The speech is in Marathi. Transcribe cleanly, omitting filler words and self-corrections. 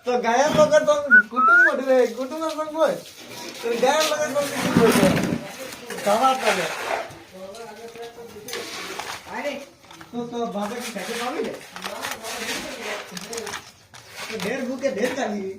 तो गायब लोक तो कुठून मोठे कुठून सांगतोय तर गायब लोक गावात अरे तो बाबा की खाते पावी ढेर भूके ढेर चाली